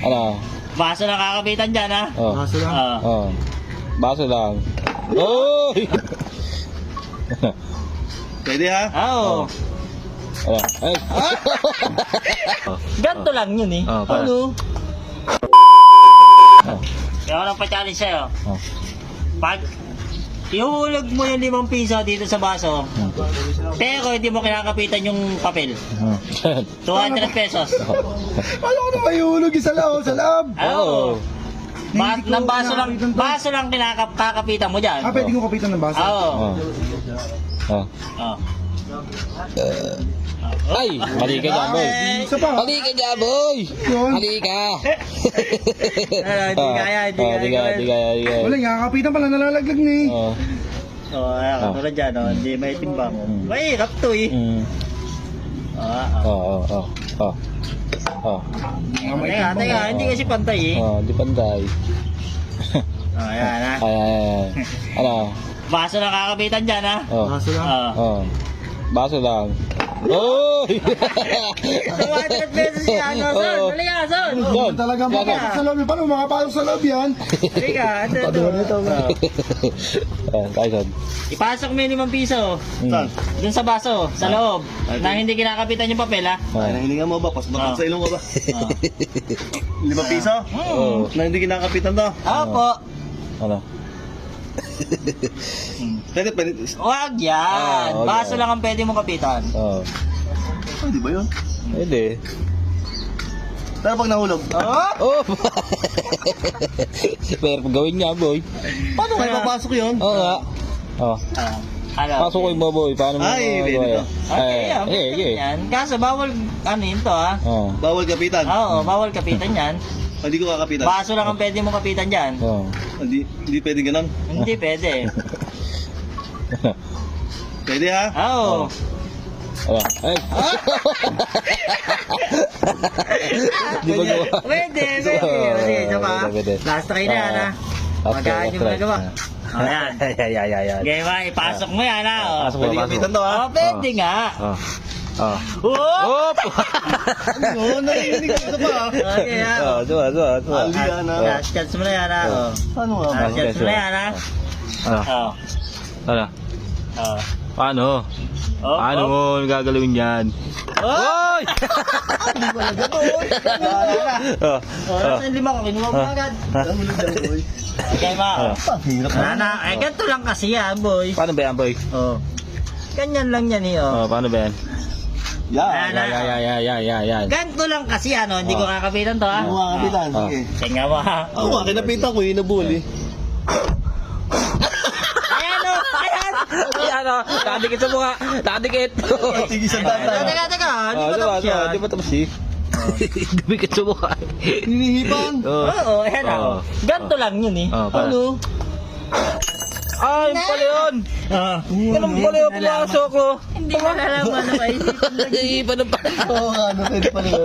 Ano? Baso lang kakapitan dyan, ha? Oh. Baso lang. Oh. Baso lang. Oy! Pwede ha? Oo. Ano? Ay! Ganto lang yun, eh. Oh, para. Ano? Kaya ako nang pa-challenge sa'yo. Oh. Pag ihulog mo yung 5 piso dito sa baso, pero hindi mo kinakapitan yung papel, 200 pesos. Paano ko na mahihulog isa lang sa lab? Oo. Hindi ko Ng kinakapitan to. baso lang kinakapitan mo dyan. Pwede ko kapitan ng baso? Oo. Oh. Oh. Ay! Mali ka dyan, boy. Isa pa. Mali ka dyan, boy! Yun. Mali ka! Hindi kaya, hindi kaya. Hindi kaya. Wala, nakakapitan pala, nalalaglag na eh. Oh. So, ayan, katulad dyan, oh, hindi may timbang. Mahirap to, eh. Teka, hindi kasi pantay, eh. Di pantay. Ayan, ha. Ay. Ano? Baso lang kakapitan dyan, ha. Baso lang. Baso lang. Oy! 200 pesos yan, no, son. Oo. Dali ka, son. Son. Talagang makapasok sa loob. Paano makapasok sa loob yan? Dali ka, ito. Ay, son. Ipasok mo yung 5 piso. Saan? Dun sa baso, sa loob. Na hindi kinakapitan yung papel, ha. Nahilingan mo ba? Pasok sa ilong ko ba? 5 piso? Oo. Na hindi kinakapitan to? Opo. Ano? Pwede. Huwag yan. Wag Baso yan. lang ang pwede mong kapitan. Oo. Pwede ba yun? Pwede. Pero pag nahulog, Oh! Pero gawin nga, boy. paano kayo papasok yun? Oo nga. Oh. Ano? Pasok ko yung boy. Paano mo Ay, magagawa pwede yan? to. Okay, yan. Eh, Pwede yan. Kaso bawal, ano yun to, ha. Oh. Bawal kapitan. Oo, bawal kapitan yan. Hindi ko kakapitan. Baso lang ang pwede mong kapitan dyan. Oh. Hindi pwede ganun. Hindi pwede. Pwede ha? Oo. Ano? Ay! Di ba gawa? Pwede. Sige, ito pa. Pwede. Last try na yan, ha. Last Magkaan yung try. magagawa. Ayan. Ay. Game, ha. Ipasok mo yan, ha. Oh. Pasok mo, Pwede pasok. kapitan to ha? Oh, pwede nga. Oh. Oh. Oh! Op! Oo, narinig ko ito pa ha? Okay, ha. Oh, tuwa. Ali yan ha? Last chance mo na yan, ha. Oh. Paano nga ba? Last chance mo na yan, ha. Ano? Oh. Ano? Oh. Paano? Oh, Paano oh. mo gagawin yan? Oh! Oy! Oh, nasa 5 ko, kinuha mo agad. Nahulog yan, boy. Okay, ma. Hirap Wala na. Eh, ganito lang kasi yan, boy. Paano ba yan, boy? Oh. Ganyan lang yan, eh, oh. Oh, paano ba yan? Yan. Yan. Ganito lang kasi, ano, hindi ko kakapitan to, ha. Ano nga kapitan? Sige. Tingnan mo, ha. Ako nga, kinapitan ko yun, nabuli. Ayan, oh. Ayan. Ayan o, nakadikit sa mukha. Nakadikit. Sige sa data. Teka. Hindi pa tapos yan. Di ba tapos eh? Dumikit sa mukha. Hinihipan. Oo, ayan, Oo. oh. Ganito lang yun, eh. Oh, paano? Ano? Ay, pala yun. Ganun pala yung pumasok ko. Hindi mo nalaman na maisipan lang. Iba na pala. Oo nga, ano, pwede pala yun.